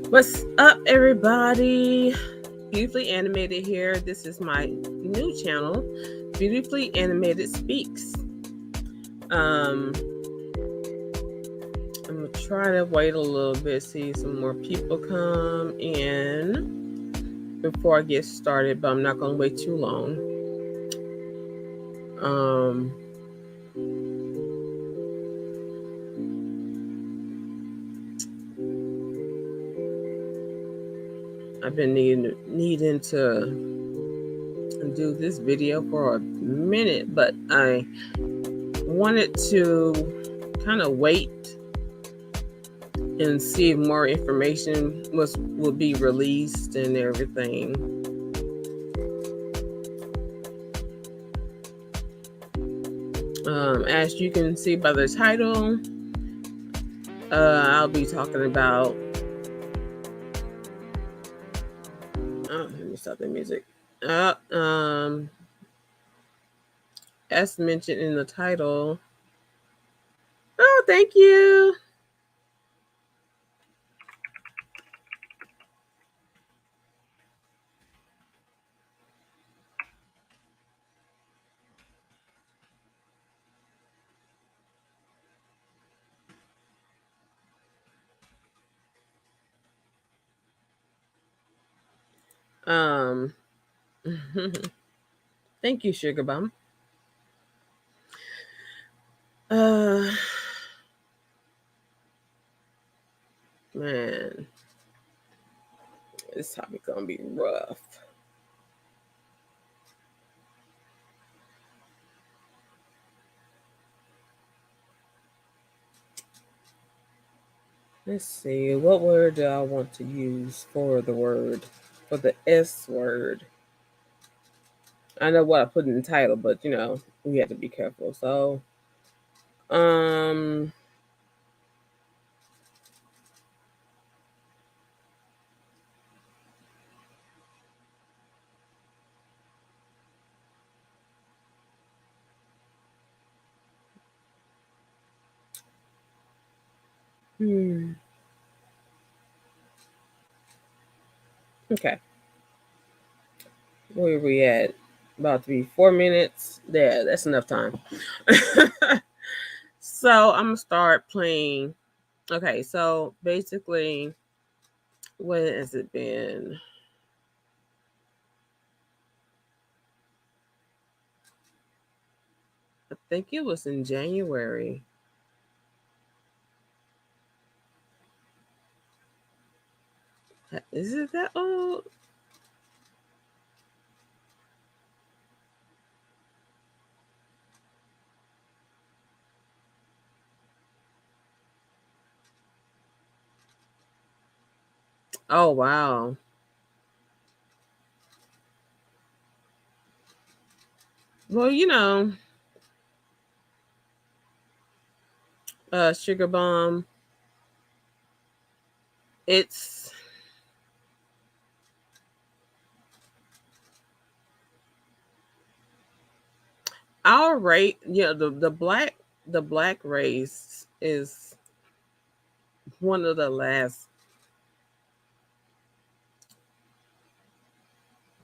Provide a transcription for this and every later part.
What's up, everybody? Beautifully Animated here. This is my new channel, Beautifully Animated Speaks. I'm gonna try to wait a little bit, see some more people come in before I get started, but I'm not gonna wait too long. I've been needing to do this video for a minute, but I wanted to kind of wait and see if more information will be released and everything. As you can see by the title, I'll be talking about. Let me stop the music. As mentioned in the title. Oh, thank you. Thank you, Sugar Bum. Man, this topic gonna be rough. Let's see, what word do I want to use for the S word? I know what I put in the title, but we have to be careful. So, okay. Where are we at? About to be 4 minutes. Yeah, that's enough time. So I'm gonna start playing. Okay, so basically, what has it been? I think it was in January. Is it that old? Oh, wow. Well, Sugar Bomb, it's our rate. The black race is one of the last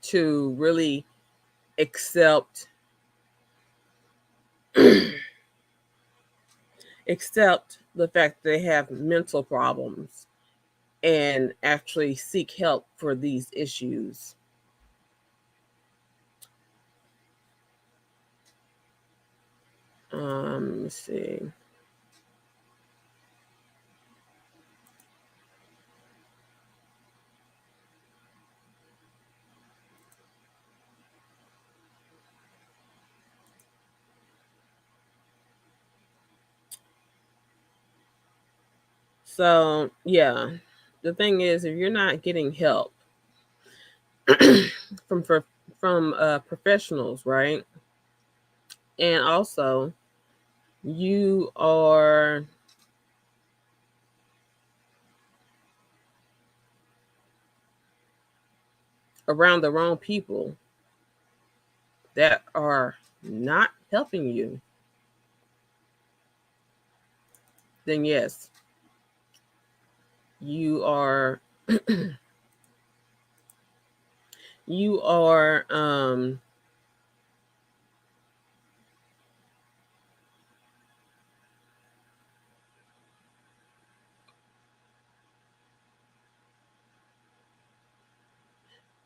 to really accept accept the fact that they have mental problems and actually seek help for these issues. Let's see. So, yeah, the thing is, if you're not getting help from professionals, right? And also, you are around the wrong people that are not helping you, then yes, you are you are um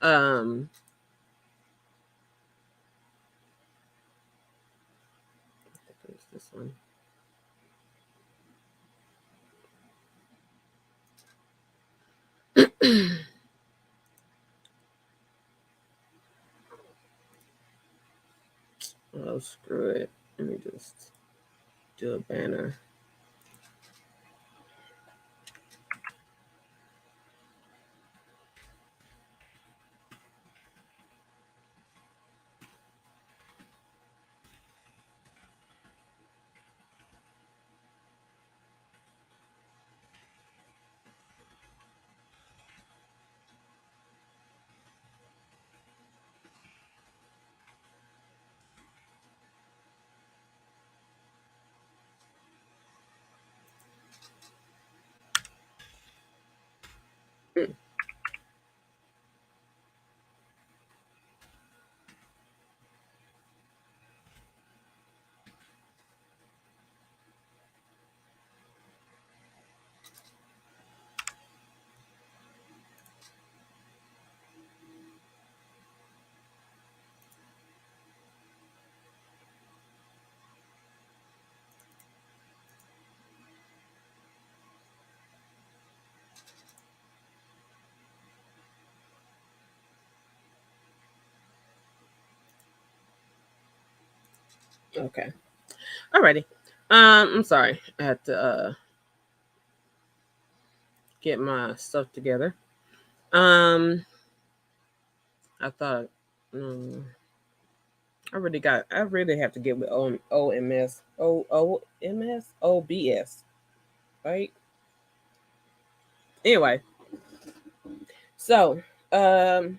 I think it's this one. Oh, screw it. Let me just do a banner. Okay. Alrighty. I'm sorry. I had to get my stuff together. Um, I thought, I really have to get with OBS, right? Anyway, so the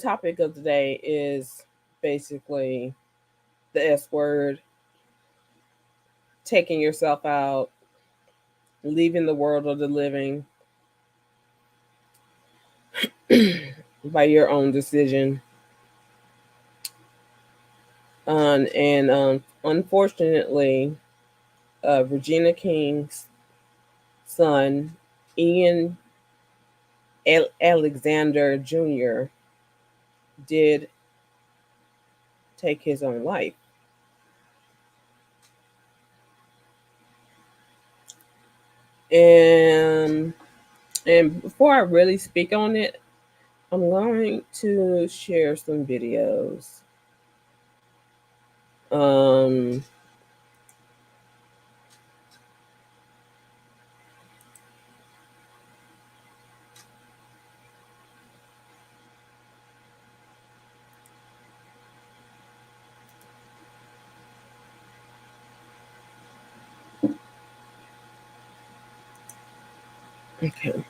topic of today is basically the S word, taking yourself out, leaving the world of the living by your own decision. And unfortunately, Regina King's son, Ian Alexander Jr., did take his own life. And before I really speak on it, I'm going to share some videos. Um, okay.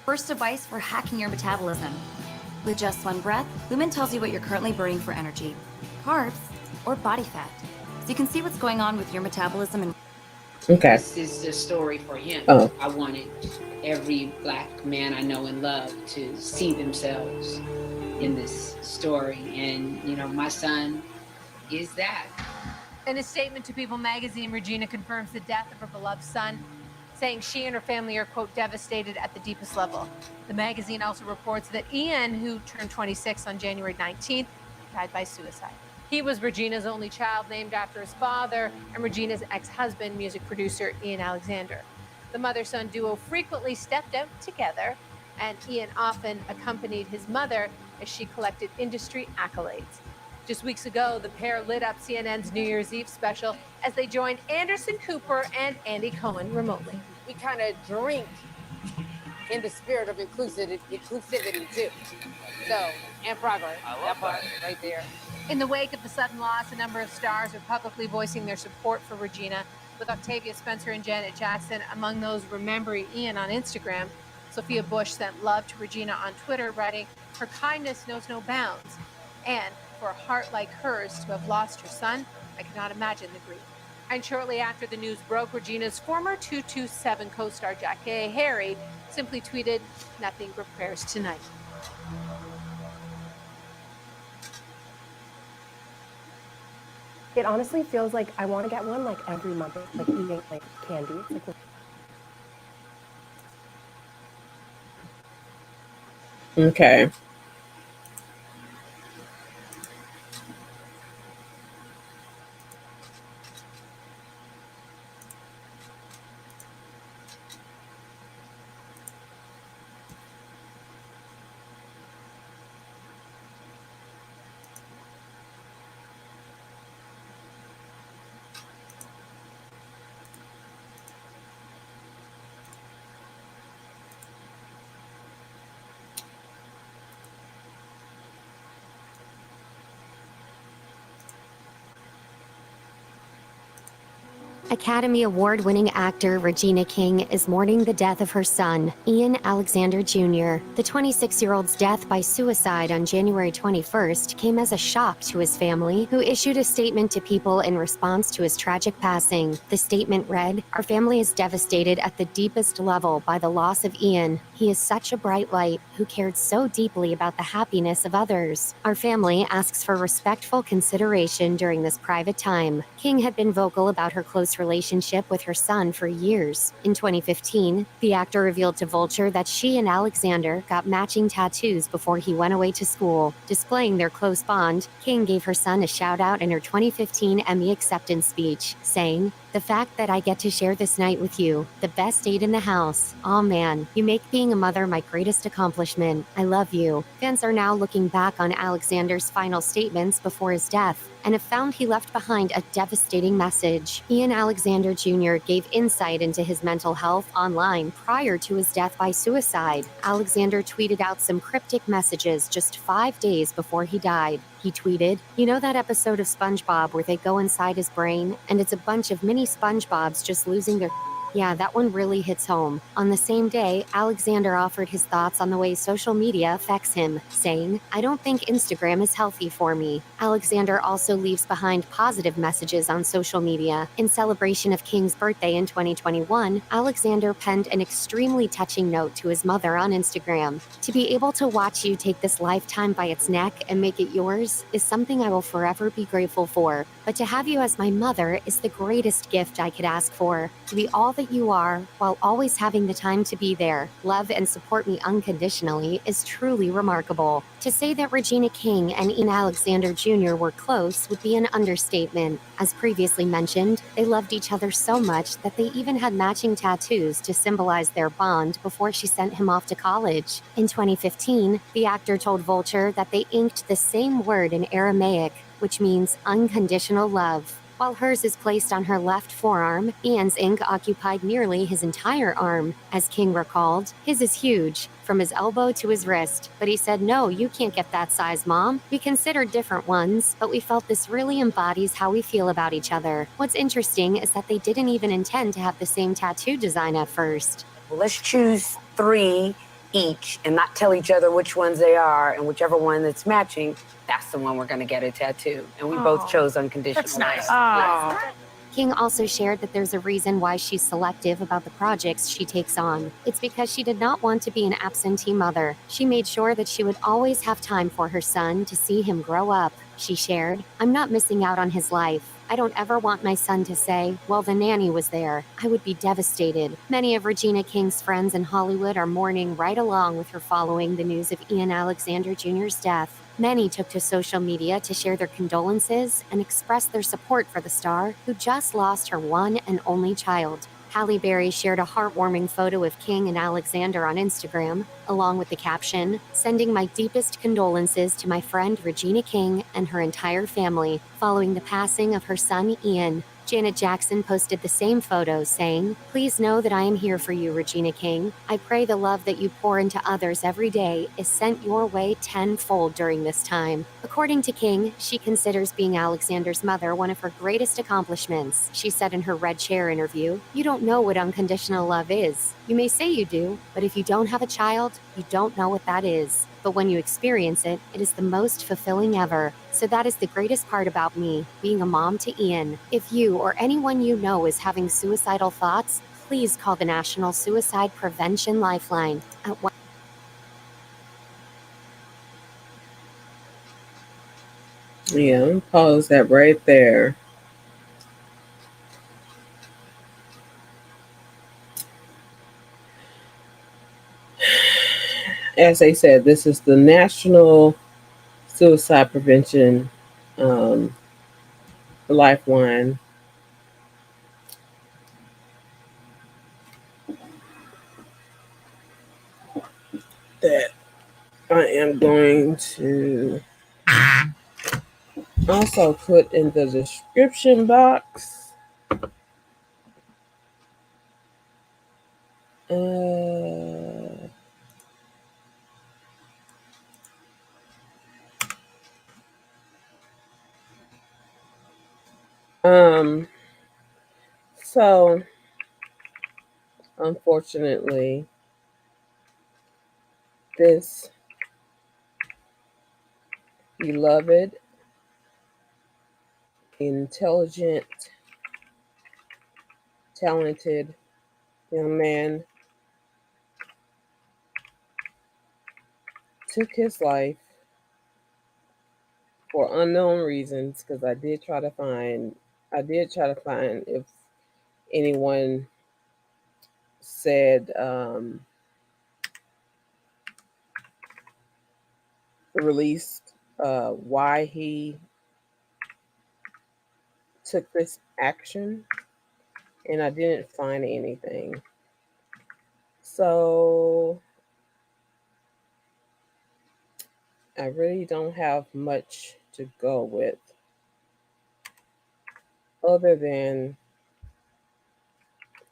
First device for hacking your metabolism. With just one breath, Lumen tells you what you're currently burning for energy, carbs, or body fat. So you can see what's going on with your metabolism and... Okay. This is the story for him. Oh. I wanted every Black man I know and love to see themselves in this story. And, you know, my son is that. In a statement to People magazine, Regina confirms the death of her beloved son, saying she and her family are, quote, devastated at the deepest level. The magazine also reports that Ian, who turned 26 on January 19th, died by suicide. He was Regina's only child, named after his father, and Regina's ex-husband, music producer Ian Alexander. The mother-son duo frequently stepped out together, and Ian often accompanied his mother as she collected industry accolades. Just weeks ago, the pair lit up CNN's New Year's Eve special as they joined Anderson Cooper and Andy Cohen remotely. We kind of drink in the spirit of inclusivity too. So, and progress. That part right there. In the wake of the sudden loss, a number of stars are publicly voicing their support for Regina, with Octavia Spencer and Janet Jackson among those remembering Ian on Instagram. Sophia Bush sent love to Regina on Twitter, writing, "Her kindness knows no bounds." And for a heart like hers to have lost her son, I cannot imagine the grief. And shortly after the news broke, Regina's former 227 co-star Jack Gay Harry simply tweeted, "Nothing prepares tonight." It honestly feels like I want to get one like every month, like eating like candy. It's like Okay. Academy Award-winning actor Regina King is mourning the death of her son, Ian Alexander Jr. The 26-year-old's death by suicide on January 21st came as a shock to his family, who issued a statement to People in response to his tragic passing. The statement read, "Our family is devastated at the deepest level by the loss of Ian. He is such a bright light who cared so deeply about the happiness of others. Our family asks for respectful consideration during this private time." King had been vocal about her close relationship with her son for years. In 2015, the actor revealed to Vulture that she and Alexander got matching tattoos before he went away to school. Displaying their close bond, King gave her son a shout-out in her 2015 Emmy acceptance speech, saying, "The fact that I get to share this night with you, the best date in the house. Aw man, you make being a mother my greatest accomplishment. I love you." Fans are now looking back on Alexander's final statements before his death, and have found he left behind a devastating message. Ian Alexander Jr. gave insight into his mental health online prior to his death by suicide. Alexander tweeted out some cryptic messages just 5 days before he died. He tweeted, "You know that episode of SpongeBob where they go inside his brain, and it's a bunch of mini SpongeBobs just losing their Yeah, that one really hits home." On the same day, Alexander offered his thoughts on the way social media affects him, saying, "I don't think Instagram is healthy for me." Alexander also leaves behind positive messages on social media. In celebration of King's birthday in 2021, Alexander penned an extremely touching note to his mother on Instagram. "To be able to watch you take this lifetime by its neck and make it yours is something I will forever be grateful for. But to have you as my mother is the greatest gift I could ask for. To be all that you are, while always having the time to be there, love and support me unconditionally, is truly remarkable." To say that Regina King and Ian Alexander Jr. were close would be an understatement. As previously mentioned, they loved each other so much that they even had matching tattoos to symbolize their bond before she sent him off to college. In 2015, the actor told Vulture that they inked the same word in Aramaic, which means unconditional love. While hers is placed on her left forearm, Ian's ink occupied nearly his entire arm. As King recalled, his is huge, from his elbow to his wrist, but he said, "No, you can't get that size, Mom. We considered different ones, but we felt this really embodies how we feel about each other." What's interesting is that they didn't even intend to have the same tattoo design at first. Well, let's choose 3 each and not tell each other which ones they are, and whichever one that's matching, that's the one we're going to get a tattoo. And we both chose unconditional. That's nice. love. King also shared that there's a reason why she's selective about the projects she takes on. It's because she did not want to be an absentee mother. She made sure that she would always have time for her son to see him grow up. She shared, "I'm not missing out on his life. I don't ever want my son to say, well, the nanny was there. I would be devastated. Many of Regina King's friends in Hollywood are mourning right along with her following the news of Ian Alexander Jr.'s death. Many took to social media to share their condolences and express their support for the star, who just lost her one and only child. Halle Berry shared a heartwarming photo of King and Alexander on Instagram, along with the caption, "Sending my deepest condolences to my friend Regina King and her entire family following the passing of her son Ian." Janet Jackson posted the same photo, saying, "Please know that I am here for you, Regina King. I pray the love that you pour into others every day is sent your way tenfold during this time." According to King, she considers being Alexander's mother one of her greatest accomplishments. She said in her Red Chair interview, "You don't know what unconditional love is. You may say you do, but if you don't have a child, you don't know what that is. But when you experience it, it is the most fulfilling ever. So that is the greatest part about me, being a mom to Ian. If you or anyone you know is having suicidal thoughts, please call the National Suicide Prevention Lifeline at Yeah, pause that right there. As I said, this is the National Suicide Prevention um, Lifeline. That I am going to also put in the description box. Uh, um, so unfortunately, this beloved, intelligent, talented young man took his life for unknown reasons, because I did try to find if anyone said released why he took this action, and I didn't find anything. So I really don't have much to go with other than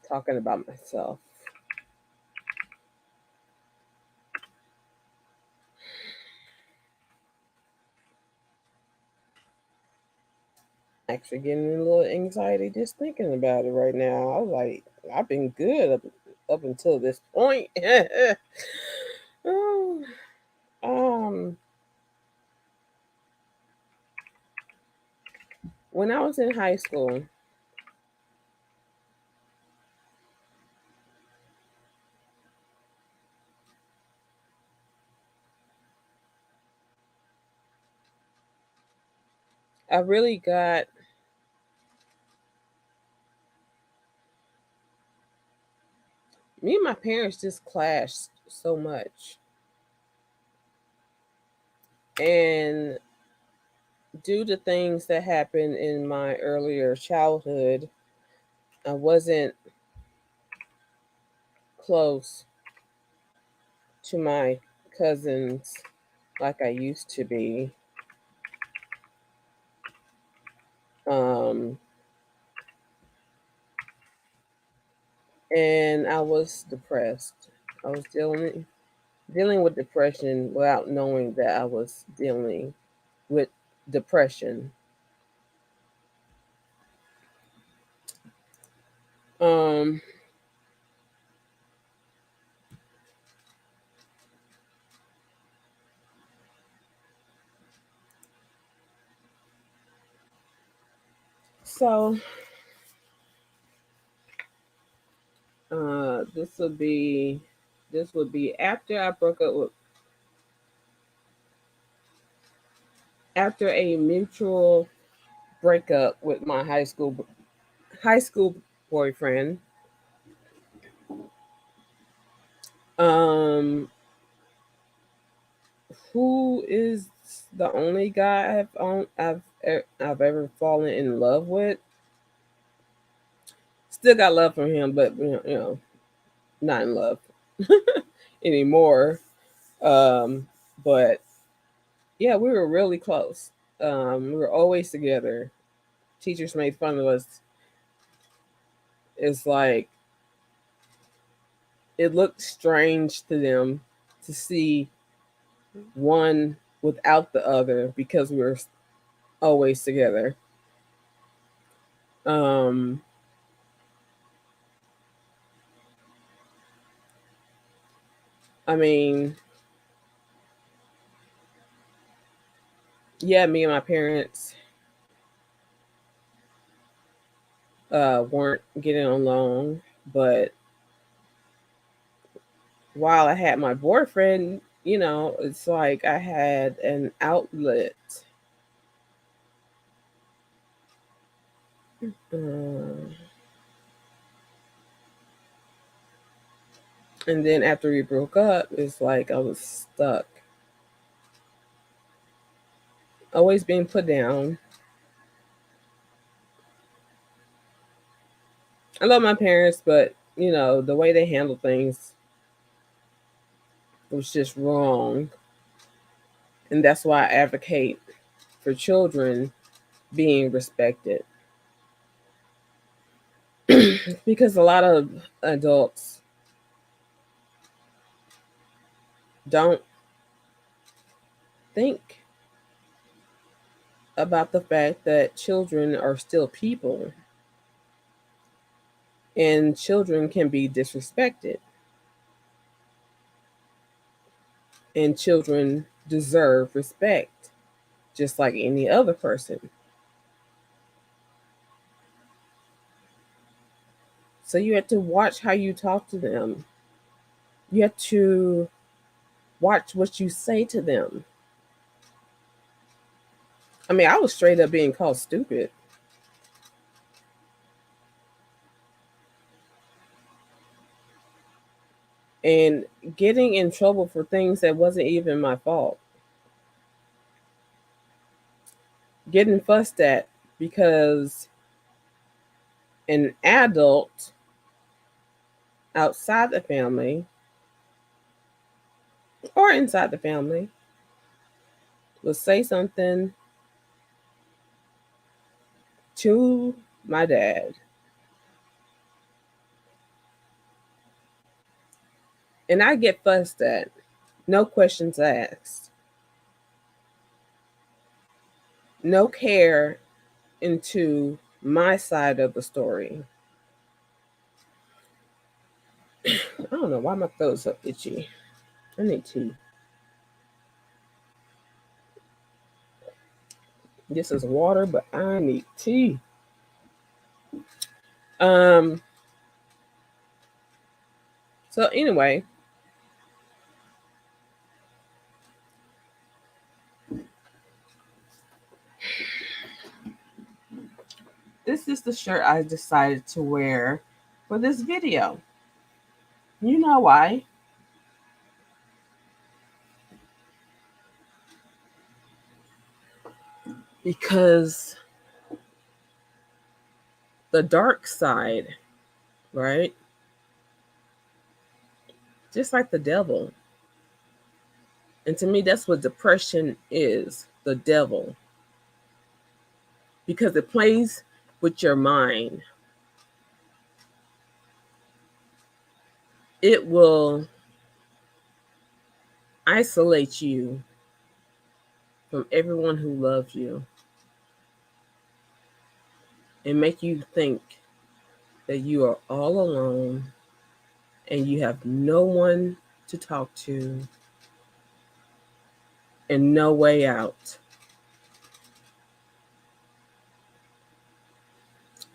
talking about myself. Actually getting a little anxiety just thinking about it right now. I was like, I've been good up until this point. Oh, um, when I was in high school, I really got me and my parents just clashed so much. And due to things that happened in my earlier childhood, I wasn't close to my cousins like I used to be. Um, and I was depressed. I was dealing with depression without knowing that I was dealing with depression. Um, so this would be after I broke up with after a mutual break up with my high school boyfriend. Um, who is the only guy I've ever fallen in love with. Still got love for him, but not in love anymore. But yeah, we were really close. We were always together. Teachers made fun of us. It's like it looked strange to them to see one without the other because we were always together. Um, I mean, yeah, me and my parents weren't getting along, but while I had my boyfriend, it's like I had an outlet. Uh, and then after we broke up, it's like I was stuck. Always being put down. I love my parents, but the way they handle things was just wrong. And that's why I advocate for children being respected. Because a lot of adults don't think about the fact that children are still people and children can be disrespected and children deserve respect just like any other person. So you have to watch how you talk to them. You have to watch what you say to them. I mean, I was straight up being called stupid. And getting in trouble for things that wasn't even my fault. Getting fussed at because an adult outside the family or inside the family will say something to my dad. And I get fussed at. No questions asked. No care into my side of the story. I don't know why my throat's so itchy. I need tea. This is water, but I need tea. Um. So anyway, this is the shirt I decided to wear for this video. You know why? Because the dark side, right? Just like the devil. And to me, that's what depression is, the devil. Because it plays with your mind. It will isolate you from everyone who loves you and make you think that you are all alone and you have no one to talk to and no way out.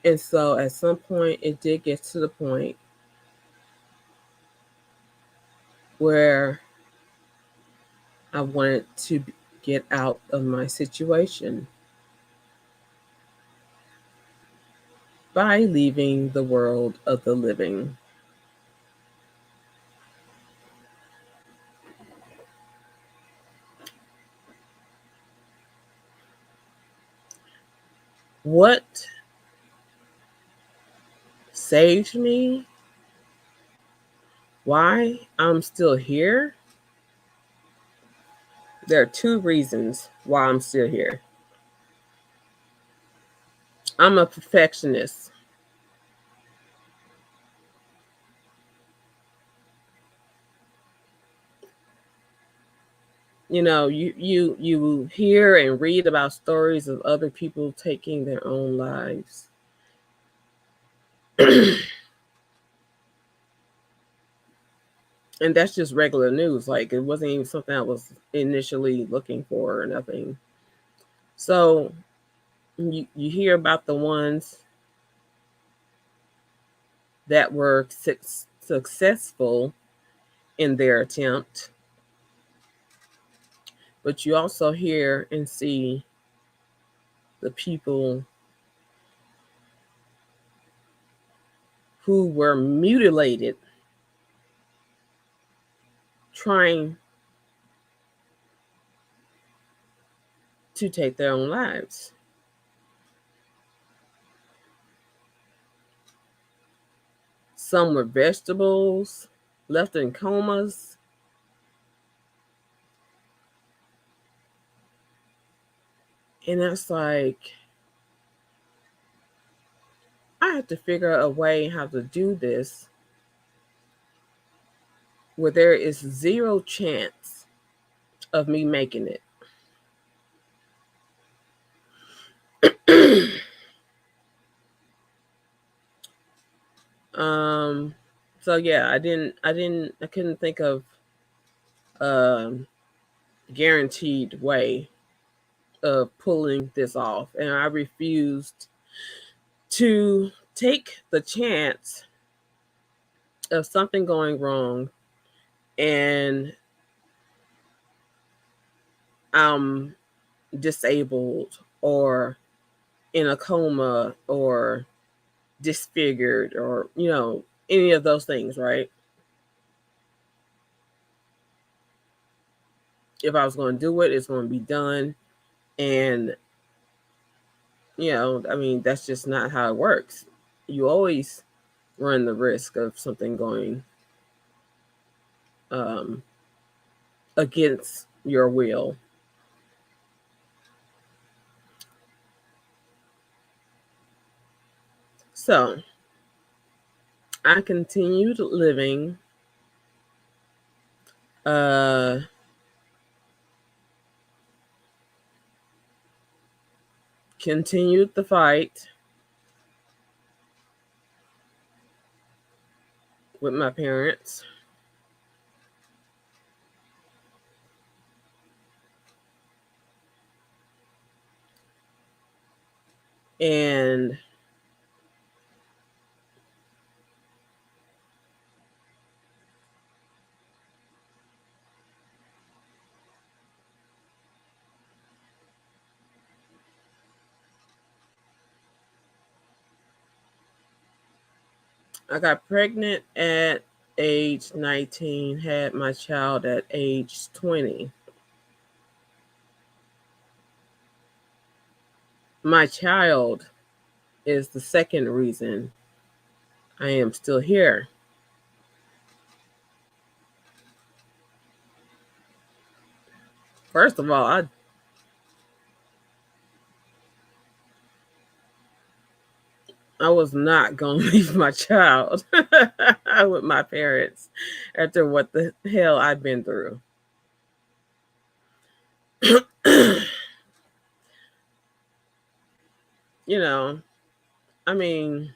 And so at some point, it did get to the point where I wanted to get out of my situation. by leaving the world of the living. What saved me? Why I'm still here? There are two reasons why I'm still here. I'm a perfectionist. You know, you hear and read about stories of other people taking their own lives. And that's just regular news. Like, it wasn't even something I was initially looking for or nothing. So you hear about the ones that were successful in their attempt, but you also hear and see the people who were mutilated trying to take their own lives. Some were vegetables, left in comas. And that's like, I have to figure out a way how to do this where there is zero chance of me making it. So yeah, I couldn't think of a guaranteed way of pulling this off, and I refused to take the chance of something going wrong and I'm disabled or in a coma or disfigured or, any of those things, right? If I was going to do it, it's going to be done. And, that's just not how it works. You always run the risk of something going against your will. So I continued living, continued the fight with my parents. And I got pregnant at age 19, had my child at age 20. My child is the second reason I am still here. First of all, I was not going to leave my child with my parents after what the hell I've been through. I mean,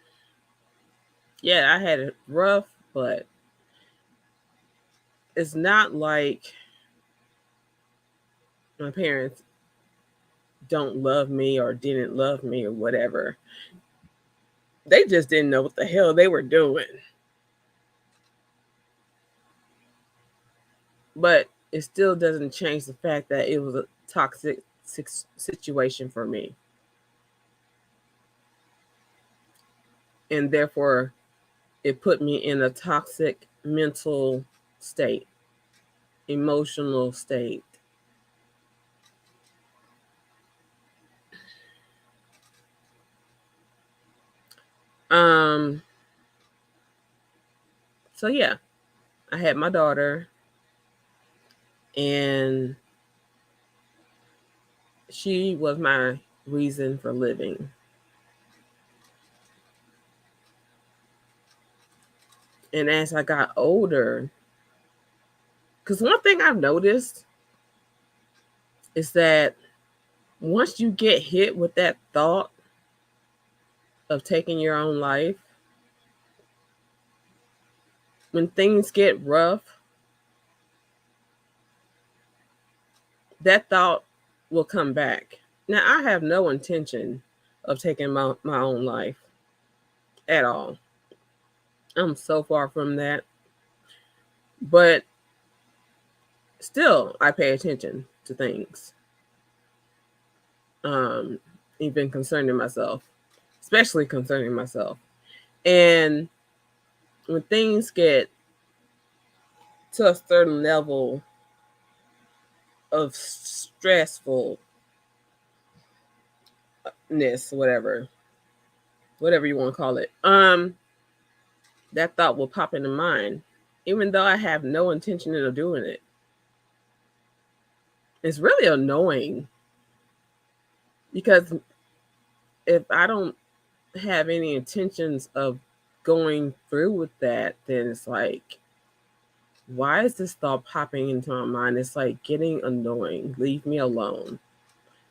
yeah, I had it rough, but it's not like my parents don't love me or didn't love me or whatever. They just didn't know what the hell they were doing. But it still doesn't change the fact that it was a toxic situation for me. and therefore it put me in a toxic mental state, emotional state. So yeah, I had my daughter, and she was my reason for living. And as I got older, because one thing I've noticed is that once you get hit with that thought of taking your own life, when things get rough, that thought will come back. Now, I have no intention of taking my own life at all. I'm so far from that. But still, I pay attention to things, even concerning myself, especially concerning myself. And when things get to a certain level of stressfulness, whatever you want to call it, that thought will pop into mind, even though I have no intention of doing it. It's really annoying because if I don't have any intentions of going through with that, then it's like, why is this thought popping into my mind? It's like getting annoying. Leave me alone.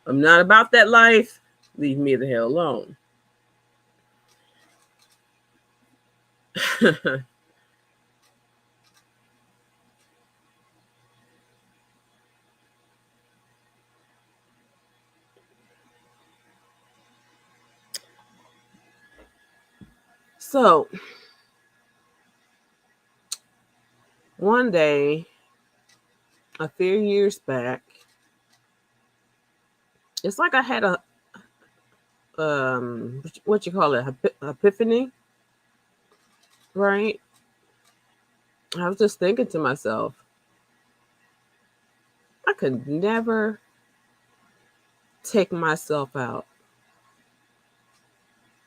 I'm not about that life. Leave me the hell alone. So one day, a few years back, it's like I had a what you call it, epiphany, right? I was just thinking to myself, I could never take myself out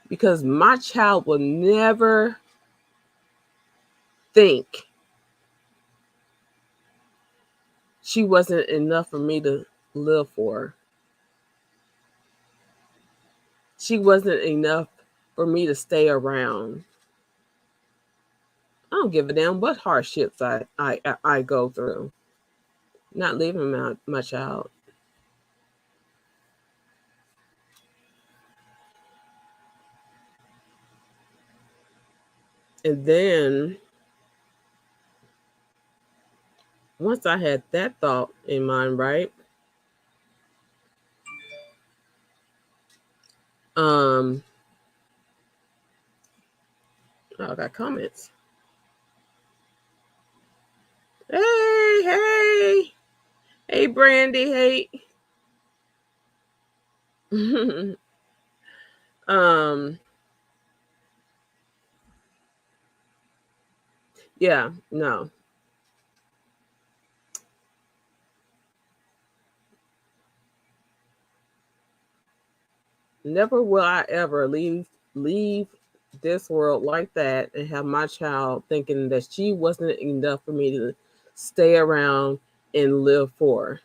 because my child will never think she wasn't enough for me to live for. She wasn't enough for me to stay around. I don't give a damn what hardships I go through. Not leaving my child. And then once I had that thought in mind, right? Oh, I got comments. Hey, hey, Brandy, hey. Yeah, no. Never will I ever leave this world like that and have my child thinking that she wasn't enough for me to stay around and live for.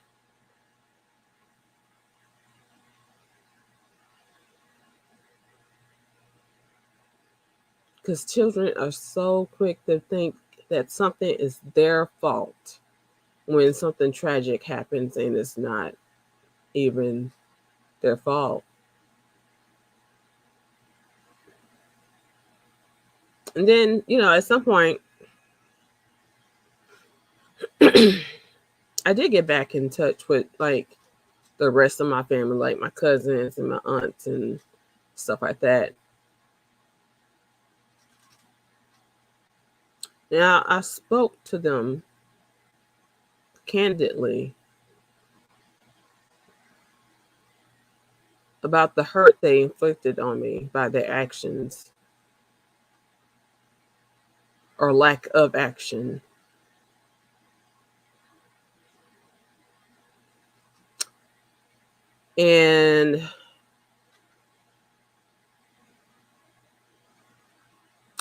Because children are so quick to think that something is their fault when something tragic happens and it's not even their fault. And then, at some point, I did get back in touch with like the rest of my family, like my cousins and my aunts and stuff like that. Now, I spoke to them candidly about the hurt they inflicted on me by their actions. or lack of action. And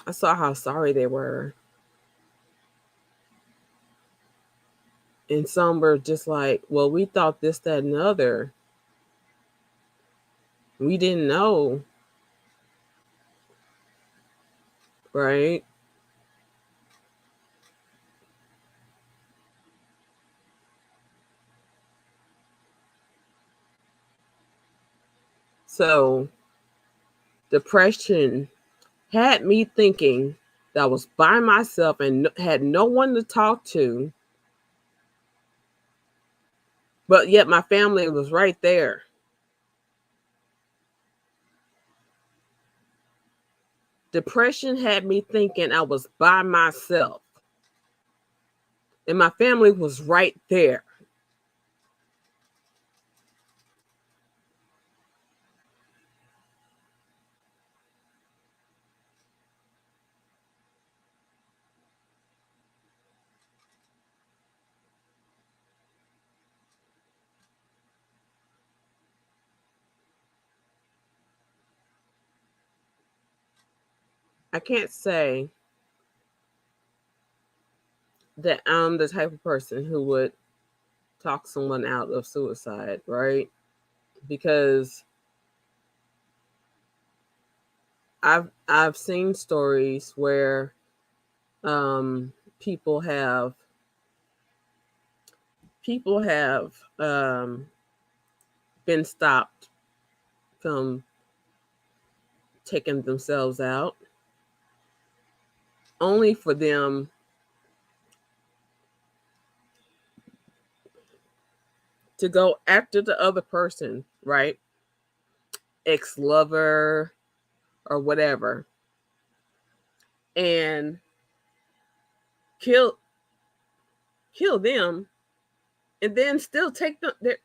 I saw how sorry they were. And some were just like, well, we thought this, that, and the other. We didn't know. Right? So depression had me thinking that I was by myself and had no one to talk to. But yet my family was right there. Depression had me thinking I was by myself. And my family was right there. I can't say that I'm the type of person who would talk someone out of suicide, right? Because I've seen stories where people have been stopped from taking themselves out, only for them to go after the other person, right? Ex-lover or whatever, and kill them, and then still take their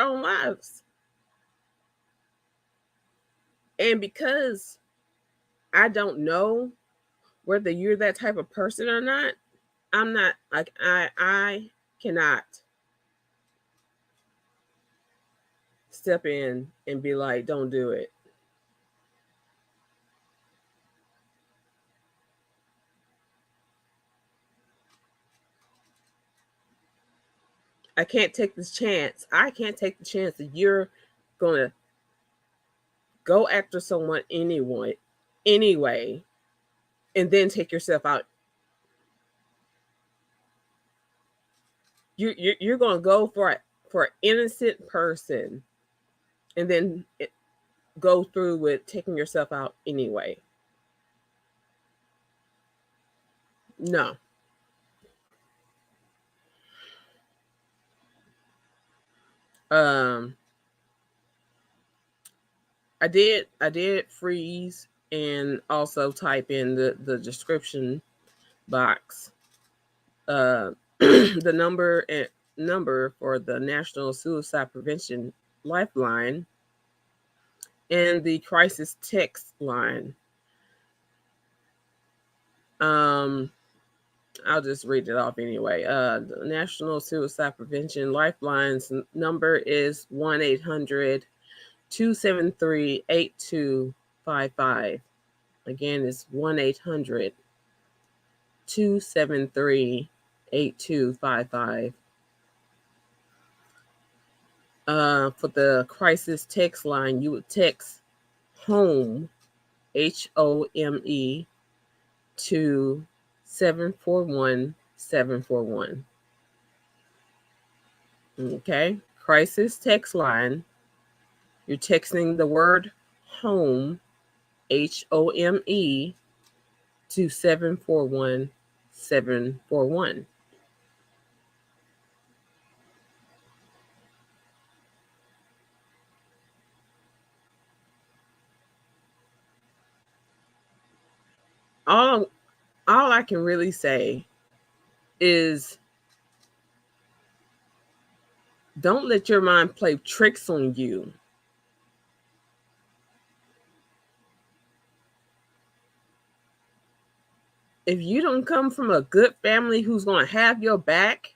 own lives. And because I don't know whether you're that type of person or not, I'm not like I cannot step in and be like, don't do it. I can't take this chance. I can't take the chance that you're gonna go after someone anyway, and then take yourself out. You're gonna go for an innocent person, and then go through with taking yourself out anyway. No. Um, I did freeze and also type in the description box the number for the National Suicide Prevention Lifeline and the crisis text line. I'll just read it off anyway. The National Suicide Prevention Lifeline's number is 1-800-273-8255. Again, it's 1-800-273-8255. For the crisis text line, you would text HOME, HOME, to 741-741. Okay, crisis text line. You're texting the word HOME, HOME, to 741-741. All I can really say is don't let your mind play tricks on you. if you don't come from a good family who's going to have your back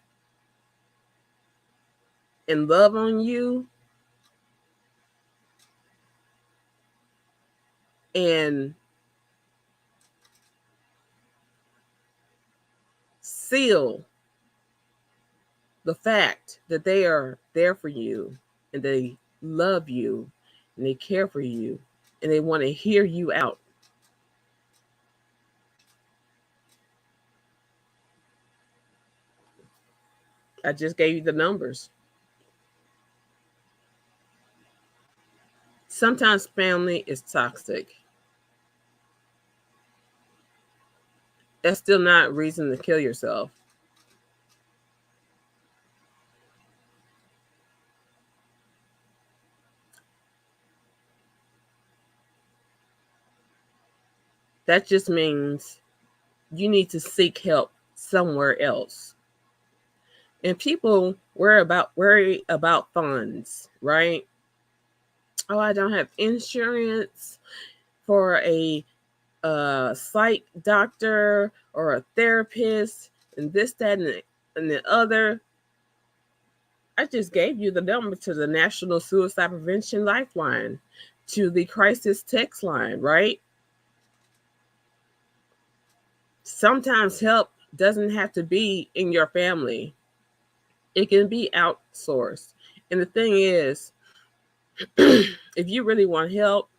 and love on you and seal the fact that they are there for you and they love you and they care for you and they want to hear you out. I just gave you the numbers. Sometimes family is toxic. That's still not reason to kill yourself. That just means you need to seek help somewhere else. And people worry about funds, right? Oh, I don't have insurance for a psych doctor or a therapist and this, that, and the other. I just gave you the number to the National Suicide Prevention Lifeline, to the crisis text line, right? Sometimes help doesn't have to be in your family. It can be outsourced. And the thing is, if you really want help,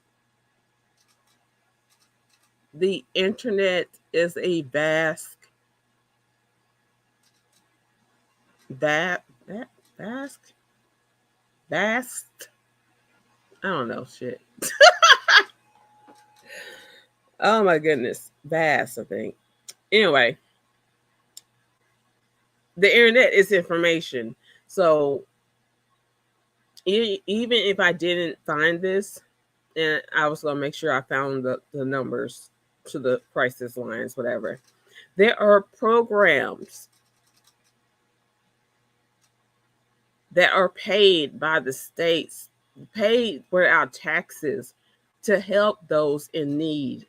the internet is a vast, I don't know, shit. Oh my goodness. Vast, I think. Anyway, the internet is information. So even if I didn't find this, and I was going to make sure I found the numbers to the crisis lines, whatever. There are programs that are paid by the states, paid for our taxes to help those in need,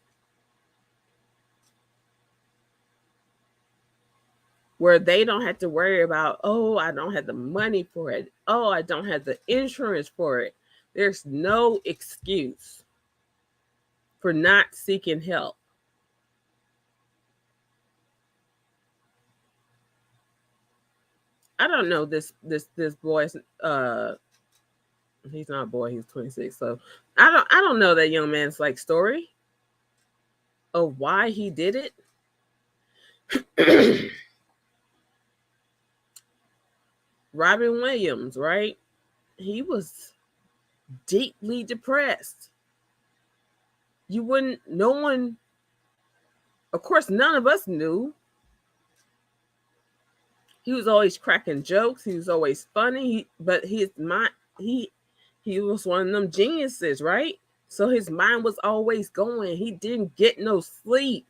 where they don't have to worry about, oh, I don't have the money for it. Oh, I don't have the insurance for it. There's no excuse for not seeking help. I don't know this boy's he's not a boy, he's 26. So I don't know that young man's like story of why he did it. Robin Williams, right? He was deeply depressed. No one, of course, none of us knew. He was always cracking jokes. He was always funny. But his mind, he was one of them geniuses, right? So his mind was always going. He didn't get no sleep.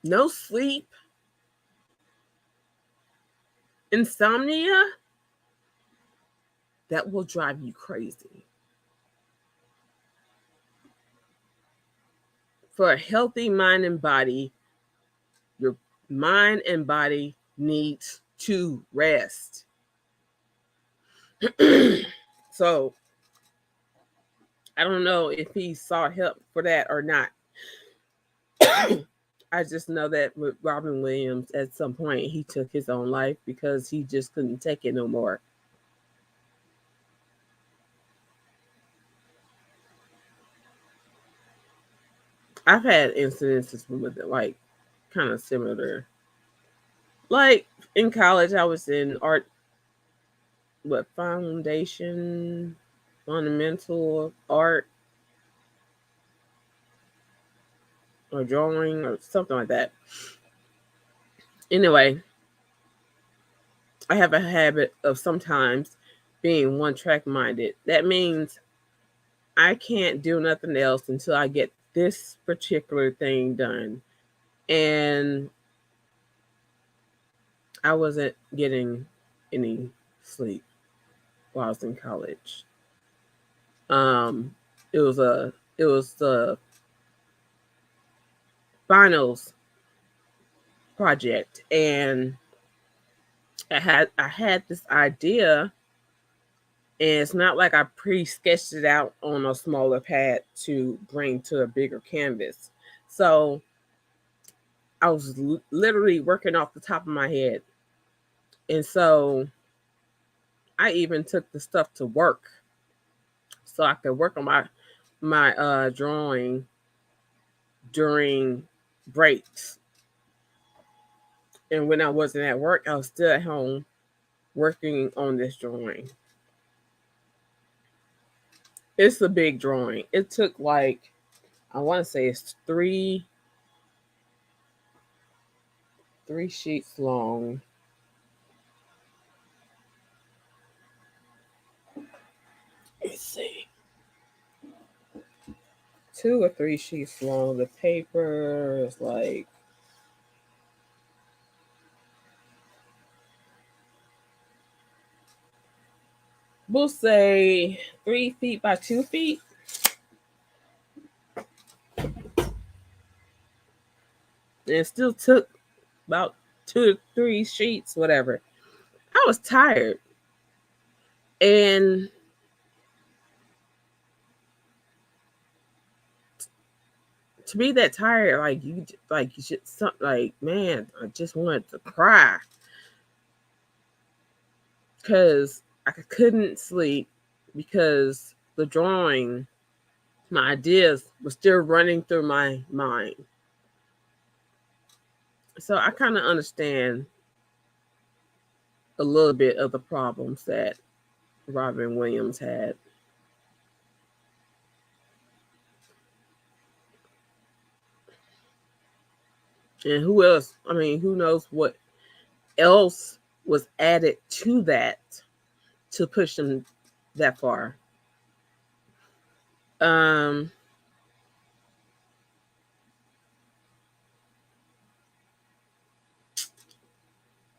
No sleep. Insomnia. That will drive you crazy. For a healthy mind and body, your mind and body needs to rest. So I don't know if he sought help for that or not. I just know that with Robin Williams, at some point, he took his own life because he just couldn't take it no more. I've had incidences with it, like kind of similar. Like in college, I was in art, fundamental art or drawing or something like that. Anyway, I have a habit of sometimes being one track minded. That means I can't do nothing else until I get this particular thing done. And I wasn't getting any sleep while I was in college. It was a It was the finals project, and I had this idea, and it's not like I pre-sketched it out on a smaller pad to bring to a bigger canvas. So I was literally working off the top of my head. And so I even took the stuff to work so I could work on my drawing during breaks. And when I wasn't at work, I was still at home working on this drawing. It's a big drawing. It took like, I want to say it's three sheets long. Let's see. 2 or 3 sheets long. The paper is like, we'll say 3 feet by 2 feet. And it still took about 2 to 3 sheets, whatever. I was tired. And to be that tired, you should something like, man, I just wanted to cry. Because I couldn't sleep because the drawing, my ideas were still running through my mind. So I kind of understand a little bit of the problems that Robin Williams had. And who else? I mean, who knows what else was added to that to push them that far.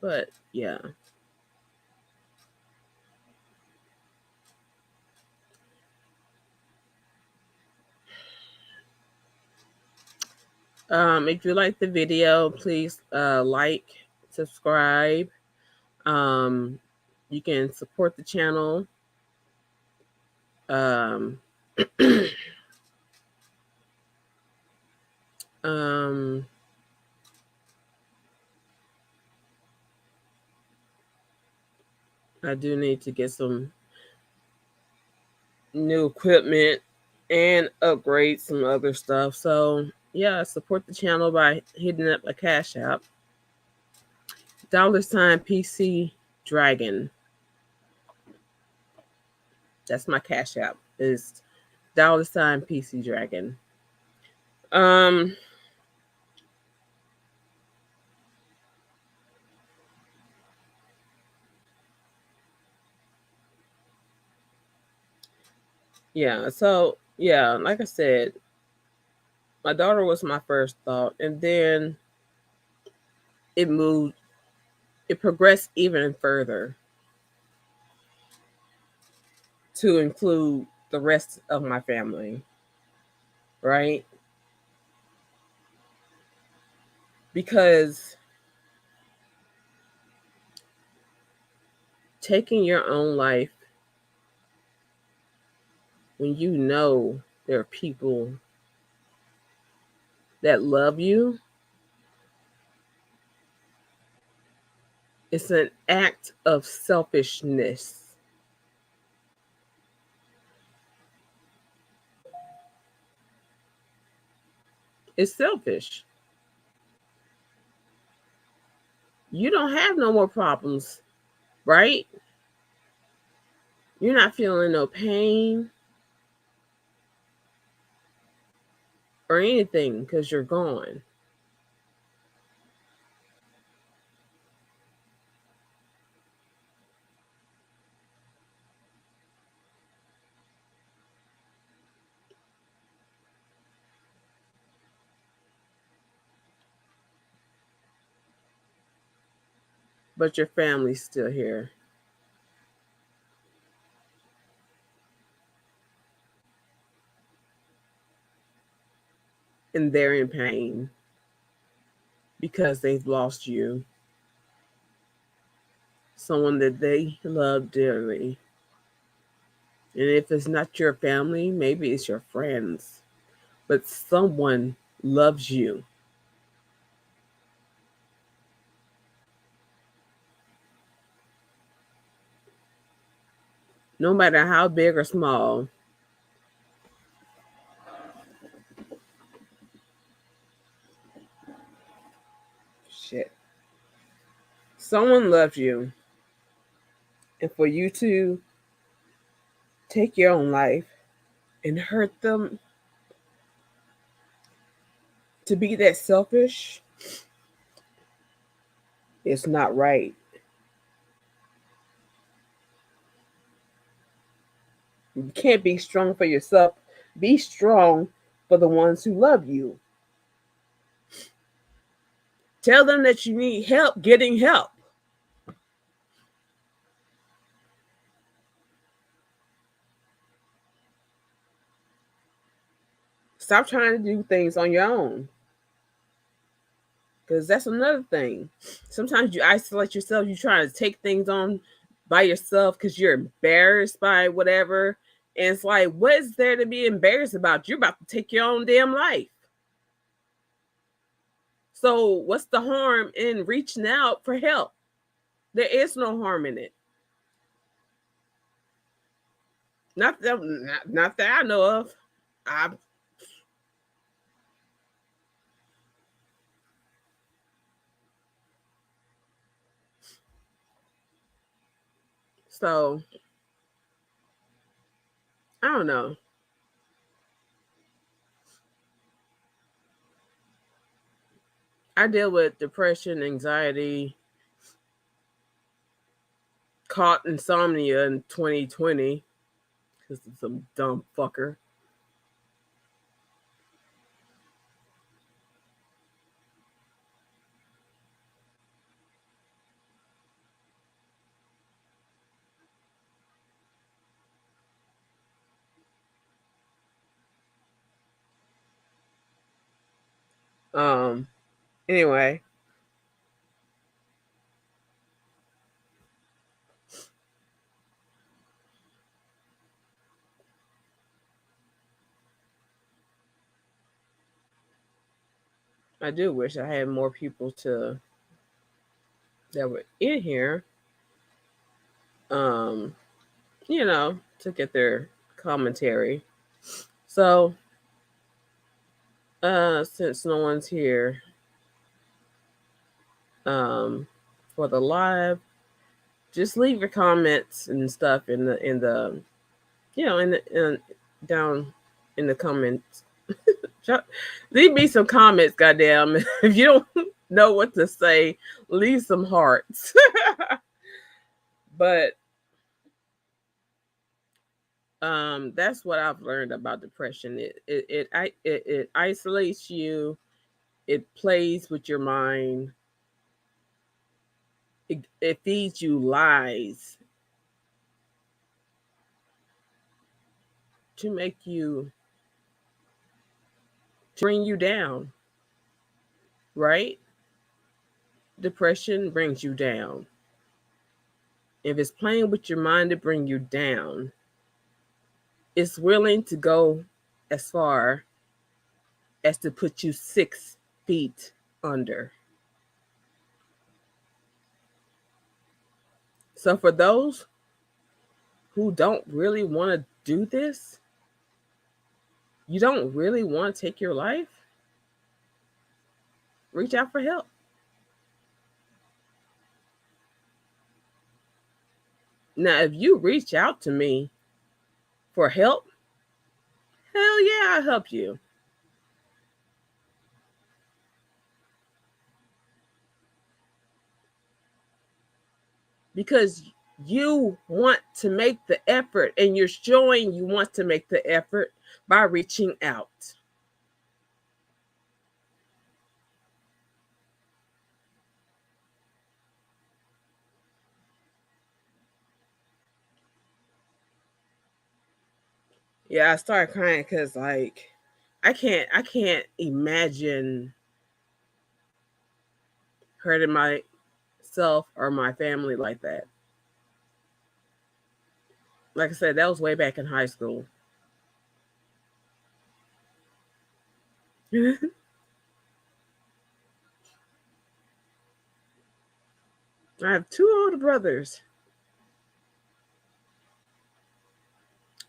But yeah. If you like the video, please like, subscribe. You can support the channel. I do need to get some new equipment and upgrade some other stuff. So yeah, support the channel by hitting up a Cash App. $ PCDragon. That's my Cash App. Is $ PCDragon. Yeah, so yeah, like I said, my daughter was my first thought, and then it progressed even further to include the rest of my family, right? Because taking your own life when you know there are people that love you, it's an act of selfishness. It's selfish. You don't have no more problems, right? You're not feeling no pain or anything because you're gone. But your family's still here. and they're in pain because they've lost you, someone that they love dearly. And if it's not your family, maybe it's your friends, but someone loves you. No matter how big or small. Shit. Someone loves you. And for you to take your own life and hurt them, to be that selfish, it's not right. You can't be strong for yourself. Be strong for the ones who love you. Tell them that you need help getting help. Stop trying to do things on your own. Because that's another thing. Sometimes you isolate yourself. You're trying to take things on by yourself because you're embarrassed by whatever. And it's like, what is there to be embarrassed about? You're about to take your own damn life. So what's the harm in reaching out for help? There is no harm in it. Not that I know of. I So I don't know. I deal with depression, anxiety, caught insomnia in 2020 because of some dumb fucker. Anyway, I do wish I had more people that were in here, um, to get their commentary. So, since no one's here, for the live, just leave your comments and stuff in the down in the comments. Leave me some comments, goddamn. If you don't know what to say, leave some hearts. But that's what I've learned about depression. It isolates you. It plays with your mind. It feeds you lies to make you, to bring you down, right? Depression brings you down. If it's playing with your mind to bring you down, it's willing to go as far as to put you 6 feet under. So for those who don't really want to do this, you don't really want to take your life, reach out for help. Now, if you reach out to me for help, hell yeah, I'll help you. Because you want to make the effort, and you're showing you want to make the effort by reaching out. Yeah, I started crying because, like, I can't imagine hurting myself or my family like that. Like I said, that was way back in high school. I have two older brothers.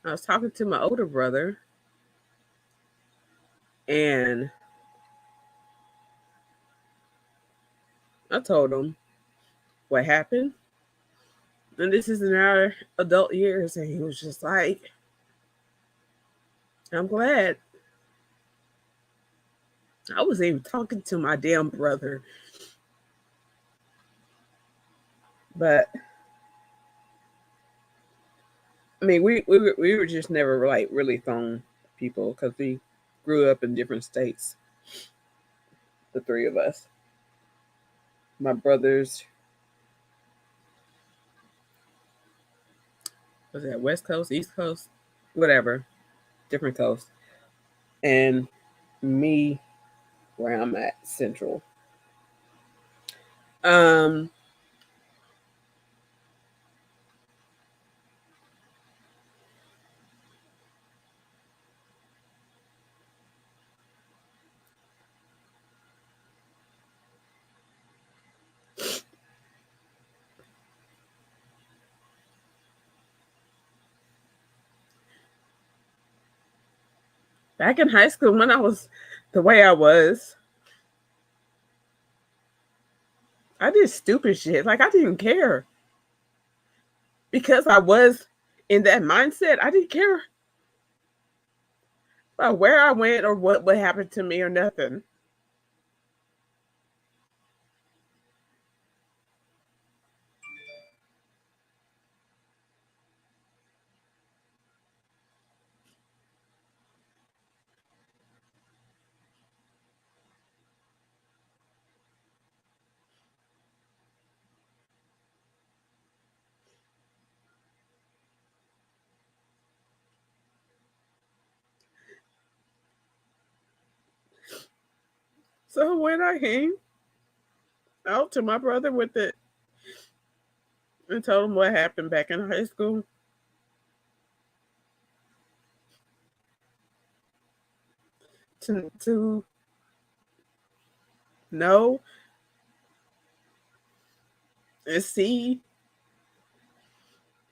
I was talking to my older brother, and I told him what happened. And this is in our adult years. And he was just like, I'm glad. I was even talking to my damn brother. But I mean, we were just never like really phone people because we grew up in different states. The three of us, my brothers, was that West Coast, East Coast, whatever, different coast, and me where I'm at, Central. Um, Back in high school, when I was the way I was, I did stupid shit. Like, I didn't care. Because I was in that mindset, I didn't care about where I went or what would happen to me or nothing. So when I came out to my brother with it and told him what happened back in high school, to know and see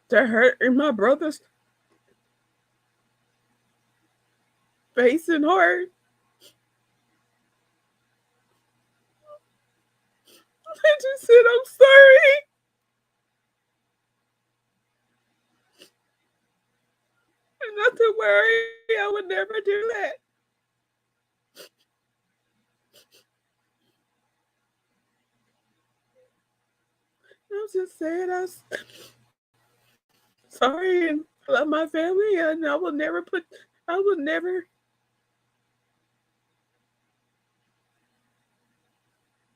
the hurt in my brother's face and heart, I just said, I'm sorry. And not to worry, I would never do that. I was just saying I was sorry and love my family, and I will never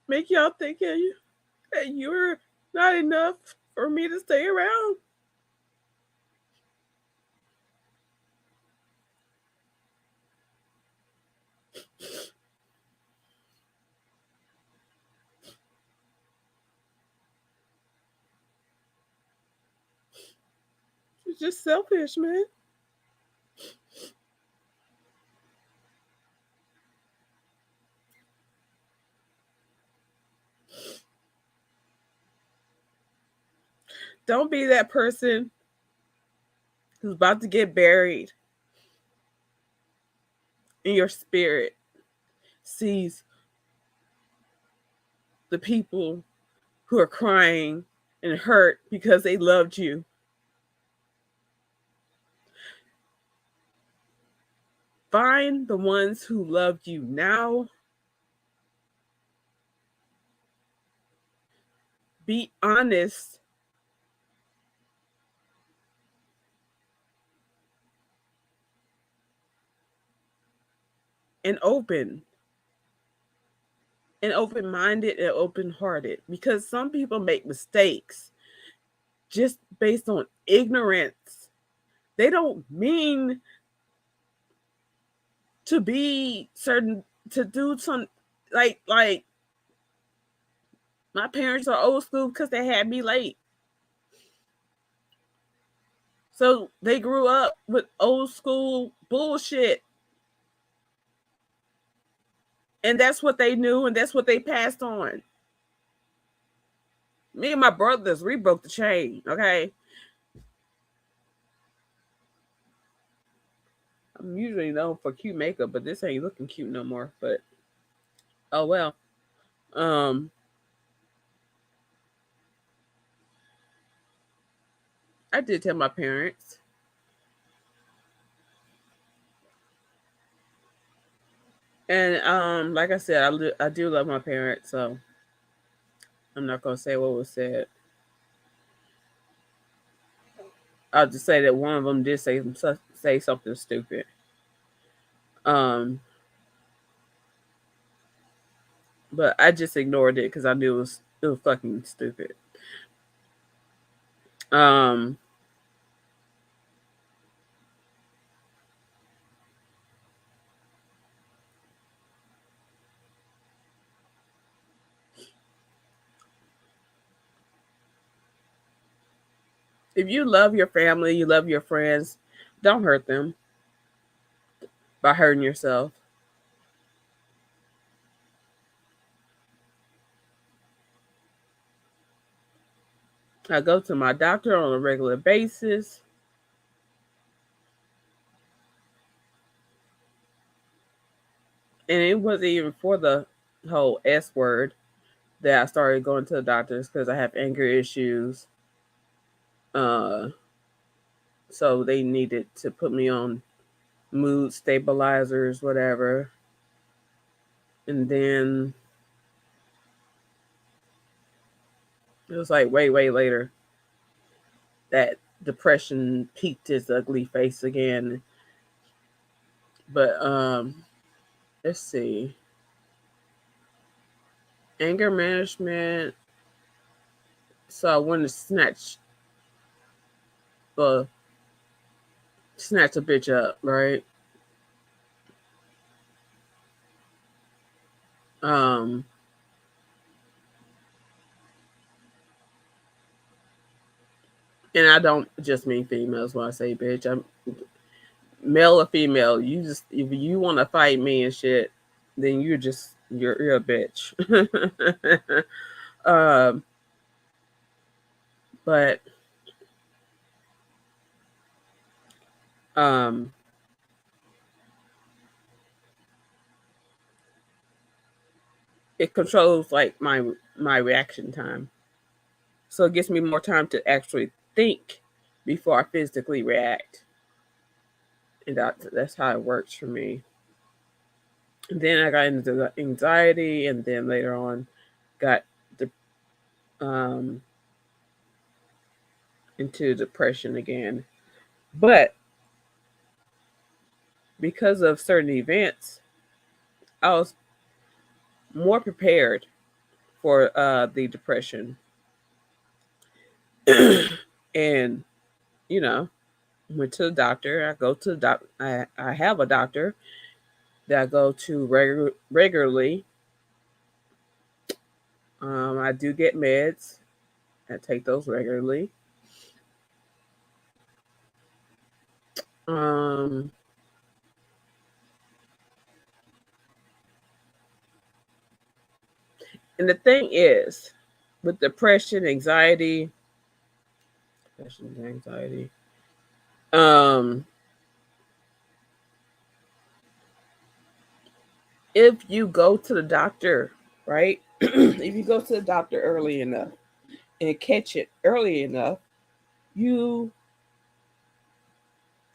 make y'all think that you're not enough for me to stay around. It's just selfish, man. Don't be that person who's about to get buried and your spirit sees the people who are crying and hurt because they loved you. Find the ones who loved you now. Be honest and open-minded and open-hearted, because some people make mistakes just based on ignorance. They don't mean to be certain, to do some, like my parents are old school because they had me late. So they grew up with old school bullshit. And that's what they knew, and that's what they passed on. Me and my brothers, we broke the chain, okay? I'm usually known for cute makeup, but this ain't looking cute no more. But oh well. I did tell my parents. And like I said, I do love my parents, so I'm not gonna say what was said. I'll just say that one of them did say something stupid. But I just ignored it because I knew it was fucking stupid. If you love your family, you love your friends, don't hurt them by hurting yourself. I go to my doctor on a regular basis. And it wasn't even for the whole S word that I started going to the doctors, because I have anger issues. So they needed to put me on mood stabilizers, whatever. And then it was like way later that depression peeked its ugly face again. But let's see. Anger management. So I wanted to snatch a bitch up, right? And I don't just mean females when I say bitch. I'm male or female. You just, if you want to fight me and shit, then you're a bitch. But it controls like my reaction time, so it gives me more time to actually think before I physically react, and that's how it works for me. And then I got into the anxiety, and then later on got the into depression again. But because of certain events, I was more prepared for the depression. And went to the doctor. I go to the doc. I have a doctor that I go to regularly. I do get meds. I take those regularly. And the thing is, with depression, anxiety, if you go to the doctor, right? If you go to the doctor early enough and catch it early enough,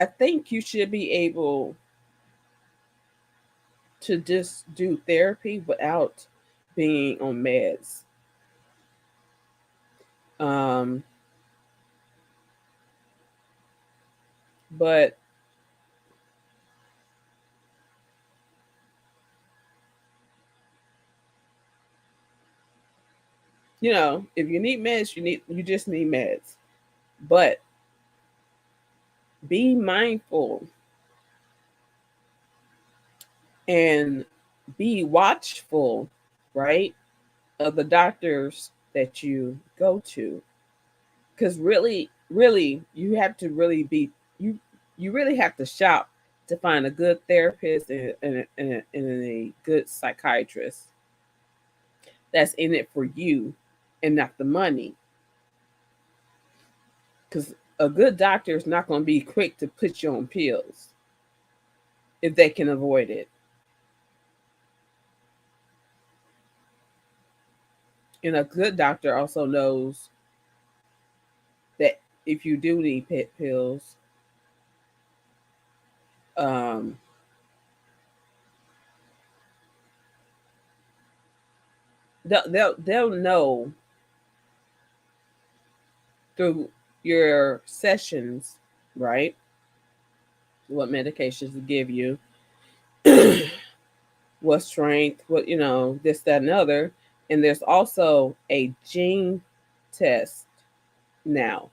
I think you should be able to just do therapy without being on meds. But if you need meds, you just need meds. But be mindful and be watchful, right, of the doctors that you go to. Because really, you have to really be, you really have to shop to find a good therapist and a good psychiatrist that's in it for you and not the money. Because a good doctor is not going to be quick to put you on pills if they can avoid it. And a good doctor also knows that if you do need pills, um, they'll know through your sessions, right? What medications to give you, what strength, what, this, that, and other. And there's also a gene test now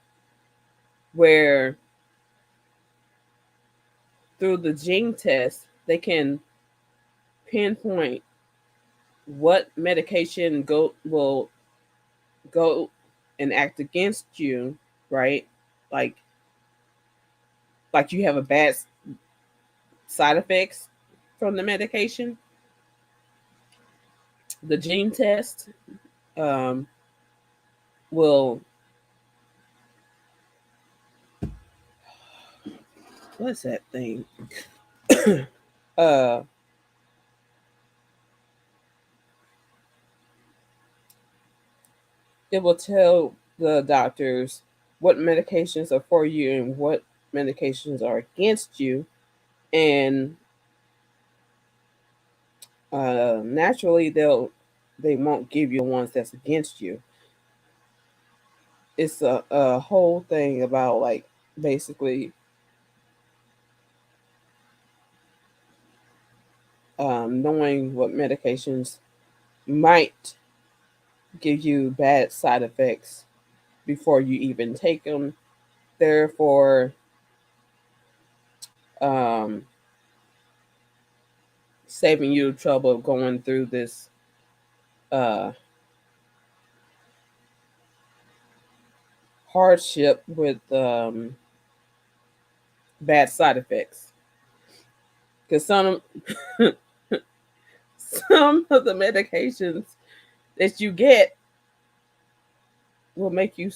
where through the gene test, they can pinpoint what medication will go and act against you, right? Like you have a bad side effects from the medication. The gene test um, will, what's that thing? uh, it will tell the doctors what medications are for you and what medications are against you, and naturally they won't give you the ones that's against you. It's a whole thing about, like, basically knowing what medications might give you bad side effects before you even take them. Therefore, um, saving you the trouble of going through this uh, hardship with bad side effects. Because some of the medications that you get will make you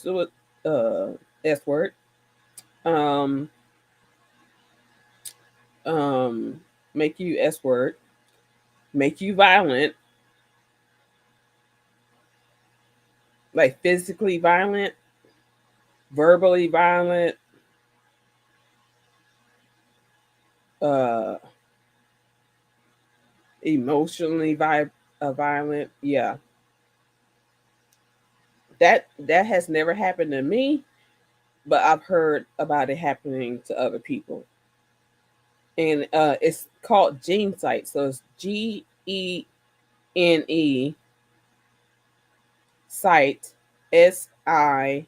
S word. Um, Make you S word, make you violent, like physically violent, verbally violent, uh, emotionally violent. Yeah, that has never happened to me, but I've heard about it happening to other people. And it's called Gene Sight, so it's GENE Sight, SIGHT.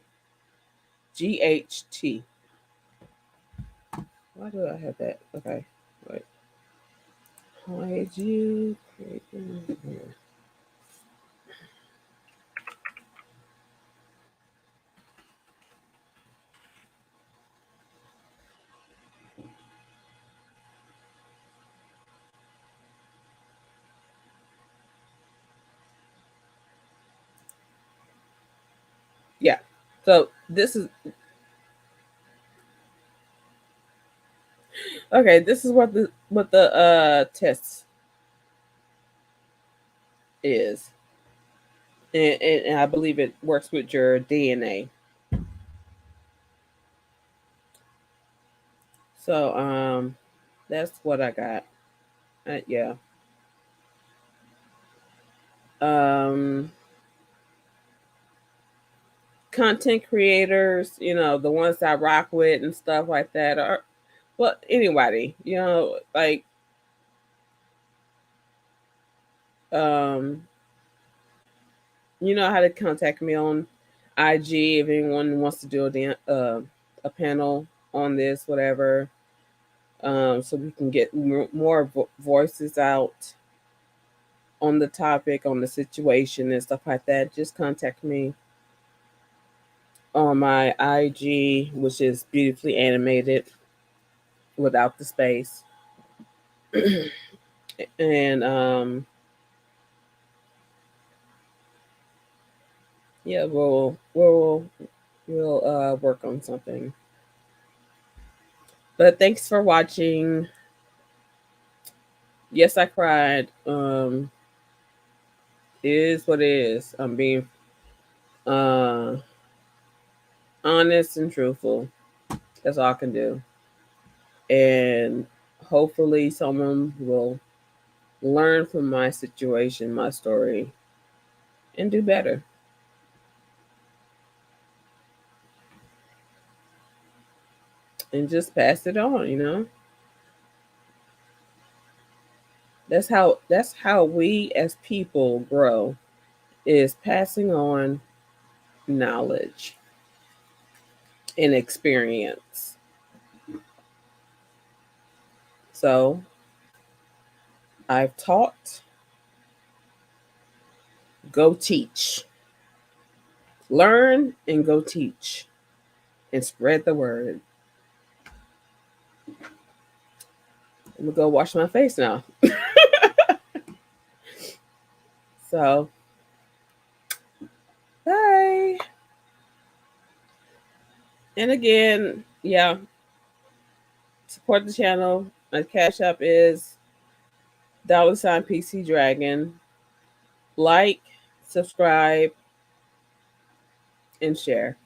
Why do I have that? Okay, wait. Why did you create here? Yeah. So this is okay. This is what the test is, and I believe it works with your DNA. So that's what I got. Yeah. Um, Content creators, the ones that I rock with and stuff like that, are, well, anybody, like um you know how to contact me on IG if anyone wants to do a panel on this, whatever. so we can get more voices out on the topic, on the situation, and stuff like that, just contact me on my IG, which is beautifully animated without the space. And yeah, we'll work on something. But thanks for watching. Yes, I cried. It is what it is. I'm being uh honest and truthful. That's all I can do. And hopefully someone will learn from my situation, my story, and do better. And just pass it on, you know? That's how we as people grow, is passing on knowledge and experience. So I've taught, go teach. Learn and go teach and spread the word. I'm gonna go wash my face now. So, bye. And again, yeah, support the channel. My Cash App is $ PCDragon. Like, subscribe, and share.